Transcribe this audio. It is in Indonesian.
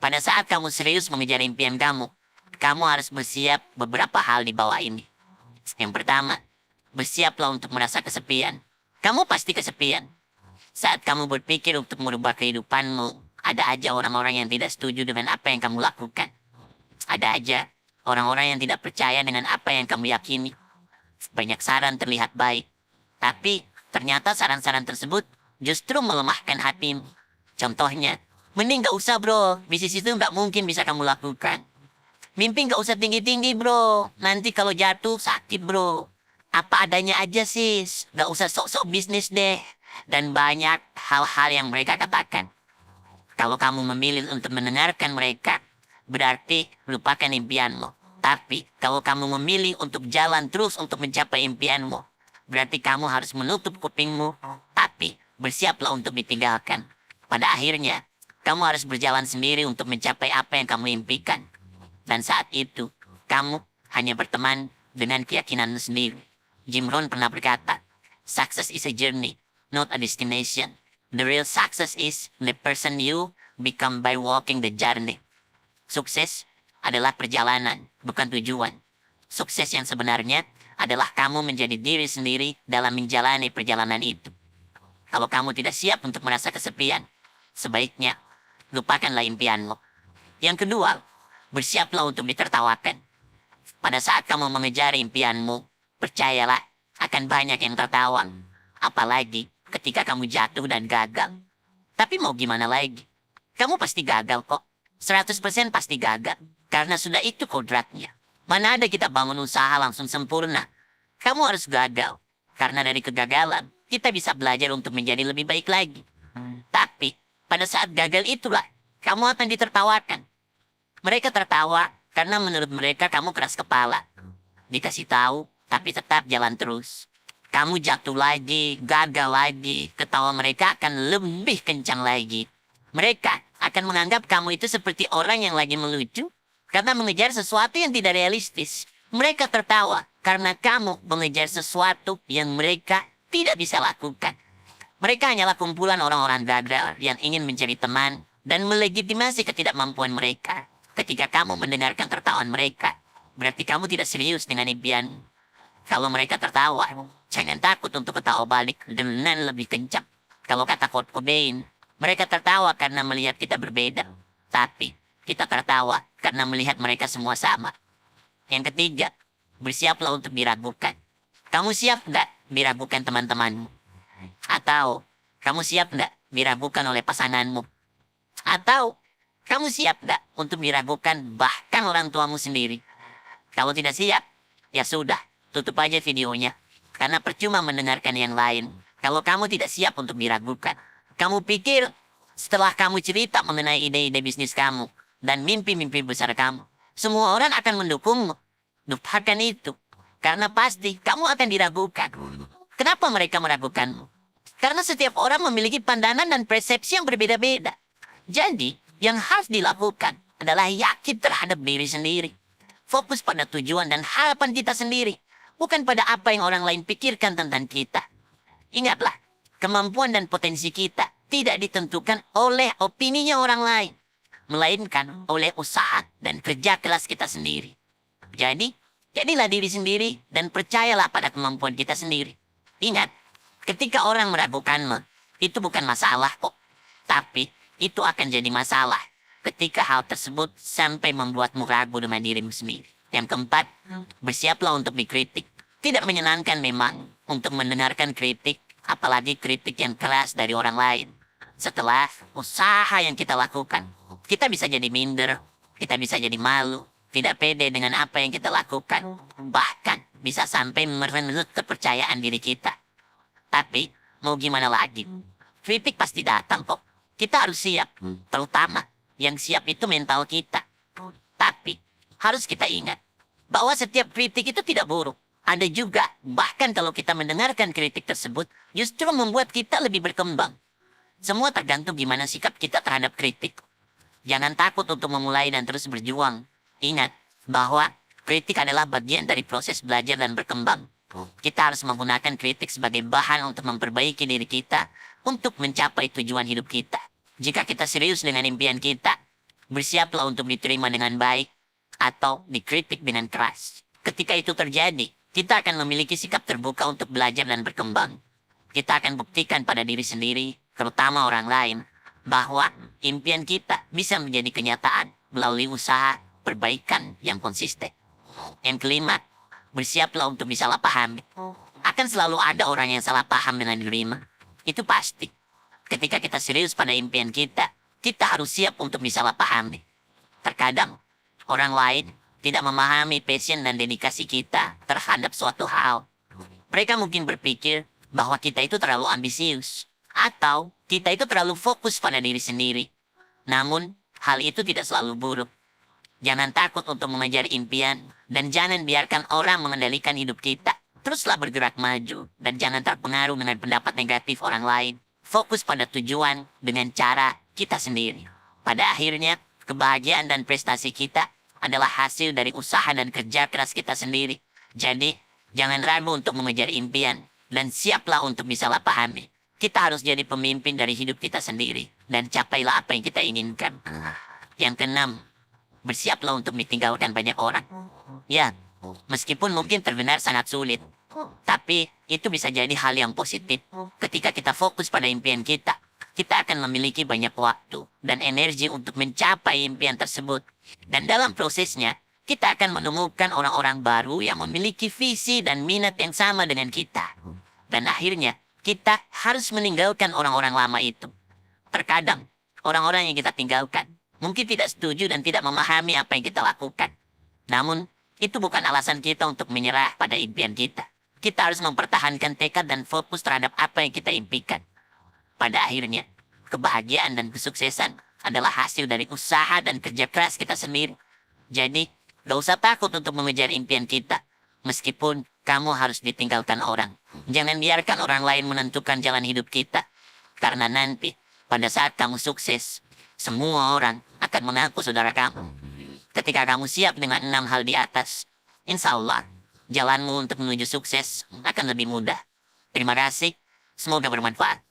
Pada saat kamu serius mengejar impian kamu, kamu harus bersiap beberapa hal di bawah ini. Yang pertama, bersiaplah untuk merasa kesepian. Kamu pasti kesepian. Saat kamu berpikir untuk merubah kehidupanmu, ada aja orang-orang yang tidak setuju dengan apa yang kamu lakukan. Ada aja orang-orang yang tidak percaya dengan apa yang kamu yakini. Banyak saran terlihat baik, tapi ternyata saran-saran tersebut justru melemahkan hatimu. Contohnya, mending gak usah bro, bisnis itu gak mungkin bisa kamu lakukan. Mimpi gak usah tinggi-tinggi bro, nanti kalau jatuh sakit bro. Apa adanya aja sis, gak usah sok-sok bisnis deh. Dan banyak hal-hal yang mereka katakan. Kalau kamu memilih untuk mendengarkan mereka, berarti lupakan impianmu. Tapi kalau kamu memilih untuk jalan terus untuk mencapai impianmu, berarti kamu harus menutup kupingmu, tapi bersiaplah untuk ditinggalkan. Pada akhirnya, kamu harus berjalan sendiri untuk mencapai apa yang kamu impikan. Dan saat itu, kamu hanya berteman dengan keyakinanmu sendiri. Jim Rohn pernah berkata, "Success is a journey, not a destination. The real success is the person you become by walking the journey." Sukses adalah perjalanan, bukan tujuan. Sukses yang sebenarnya adalah kamu menjadi diri sendiri dalam menjalani perjalanan itu. Kalau kamu tidak siap untuk merasa kesepian, sebaiknya lupakanlah impianmu. Yang kedua, bersiaplah untuk ditertawakan. Pada saat kamu mengejar impianmu, percayalah akan banyak yang tertawa. Apalagi ketika kamu jatuh dan gagal. Tapi mau gimana lagi? Kamu pasti gagal kok. 100% pasti gagal. Karena sudah itu kodratnya. Mana ada kita bangun usaha langsung sempurna. Kamu harus gagal. Karena dari kegagalan, kita bisa belajar untuk menjadi lebih baik lagi. Tapi, pada saat gagal itulah, kamu akan ditertawakan. Mereka tertawa karena menurut mereka kamu keras kepala. Dikasih tahu, tapi tetap jalan terus. Kamu jatuh lagi, gagal lagi, ketawa mereka akan lebih kencang lagi. Mereka akan menganggap kamu itu seperti orang yang lagi melucu karena mengejar sesuatu yang tidak realistis. Mereka tertawa karena kamu mengejar sesuatu yang mereka tidak bisa lakukan. Mereka hanyalah kumpulan orang-orang gagal yang ingin mencari teman dan melegitimasi ketidakmampuan mereka. Ketika kamu mendengarkan tertawaan mereka, berarti kamu tidak serius dengan impian. Kalau mereka tertawa, jangan takut untuk ketawa balik dengan lebih kencang. Kalau kata Kurt Cobain, mereka tertawa karena melihat kita berbeda. Tapi, kita tertawa karena melihat mereka semua sama. Yang ketiga, bersiaplah untuk diragukan. Kamu siap nggak diragukan teman-temanmu? Atau, kamu siap nggak diragukan oleh pasanganmu? Atau, kamu siap nggak untuk diragukan bahkan orang tuamu sendiri? Kalau tidak siap, ya sudah, tutup aja videonya. Karena percuma mendengarkan yang lain. Kalau kamu tidak siap untuk diragukan. Kamu pikir setelah kamu cerita mengenai ide-ide bisnis kamu dan mimpi-mimpi besar kamu, semua orang akan mendukungmu. Lupakan itu. Karena pasti kamu akan diragukan. Kenapa mereka meragukanmu? Karena setiap orang memiliki pandangan dan persepsi yang berbeda-beda. Jadi, yang harus dilakukan adalah yakin terhadap diri sendiri. Fokus pada tujuan dan harapan kita sendiri. Bukan pada apa yang orang lain pikirkan tentang kita. Ingatlah, kemampuan dan potensi kita tidak ditentukan oleh opininya orang lain. Melainkan oleh usaha dan kerja keras kita sendiri. Jadi, jadilah diri sendiri dan percayalah pada kemampuan kita sendiri. Ingat, ketika orang meragukanmu, itu bukan masalah kok. Tapi, itu akan jadi masalah ketika hal tersebut sampai membuatmu ragu dengan dirimu sendiri. Yang keempat, bersiaplah untuk dikritik. Tidak menyenangkan memang untuk mendengarkan kritik, apalagi kritik yang keras dari orang lain. Setelah usaha yang kita lakukan, kita bisa jadi minder, kita bisa jadi malu, tidak pede dengan apa yang kita lakukan, bahkan bisa sampai merenggut kepercayaan diri kita. Tapi, mau gimana lagi? Kritik pasti datang kok. Kita harus siap, terutama yang siap itu mental kita. Tapi, harus kita ingat bahwa setiap kritik itu tidak buruk. Ada juga, bahkan kalau kita mendengarkan kritik tersebut, justru membuat kita lebih berkembang. Semua tergantung gimana sikap kita terhadap kritik. Jangan takut untuk memulai dan terus berjuang. Ingat bahwa kritik adalah bagian dari proses belajar dan berkembang. Kita harus menggunakan kritik sebagai bahan untuk memperbaiki diri kita untuk mencapai tujuan hidup kita. Jika kita serius dengan impian kita, Bersiaplah untuk diterima dengan baik atau dikritik dengan keras. Ketika itu terjadi, kita akan memiliki sikap terbuka untuk belajar dan berkembang. Kita akan buktikan pada diri sendiri, terutama orang lain, bahwa impian kita bisa menjadi kenyataan melalui usaha perbaikan yang konsisten. Yang kelima, bersiaplah untuk disalah pahami. Akan selalu ada orang yang salah paham dengan dirimu. Itu pasti. Ketika kita serius pada impian kita harus siap untuk disalah pahami. Terkadang, orang lain tidak memahami passion dan dedikasi kita terhadap suatu hal. Mereka mungkin berpikir bahwa kita itu terlalu ambisius, atau kita itu terlalu fokus pada diri sendiri. Namun, hal itu tidak selalu buruk. Jangan takut untuk mengejar impian, dan jangan biarkan orang mengendalikan hidup kita. Teruslah bergerak maju, dan jangan terpengaruh dengan pendapat negatif orang lain. Fokus pada tujuan dengan cara kita sendiri. Pada akhirnya, kebahagiaan dan prestasi kita adalah hasil dari usaha dan kerja keras kita sendiri. Jadi, jangan ragu untuk mengejar impian, dan siaplah untuk disalah pahami. Kita harus jadi pemimpin dari hidup kita sendiri, dan capailah apa yang kita inginkan. Yang keenam, bersiaplah untuk ditinggalkan banyak orang. Ya, meskipun mungkin terdengar sangat sulit, tapi itu bisa jadi hal yang positif. Ketika kita fokus pada impian kita akan memiliki banyak waktu dan energi untuk mencapai impian tersebut. Dan dalam prosesnya, kita akan menemukan orang-orang baru yang memiliki visi dan minat yang sama dengan kita. Dan akhirnya, kita harus meninggalkan orang-orang lama itu. Terkadang, orang-orang yang kita tinggalkan mungkin tidak setuju dan tidak memahami apa yang kita lakukan. Namun, itu bukan alasan kita untuk menyerah pada impian kita. Kita harus mempertahankan tekad dan fokus terhadap apa yang kita impikan. Pada akhirnya, kebahagiaan dan kesuksesan adalah hasil dari usaha dan kerja keras kita sendiri. Jadi, gak usah takut untuk mengejar impian kita. Meskipun kamu harus ditinggalkan orang. Jangan biarkan orang lain menentukan jalan hidup kita. Karena nanti, pada saat kamu sukses, semua orang akan mengaku saudara kamu. Ketika kamu siap dengan 6 hal di atas, insya Allah, jalanmu untuk menuju sukses akan lebih mudah. Terima kasih, semoga bermanfaat.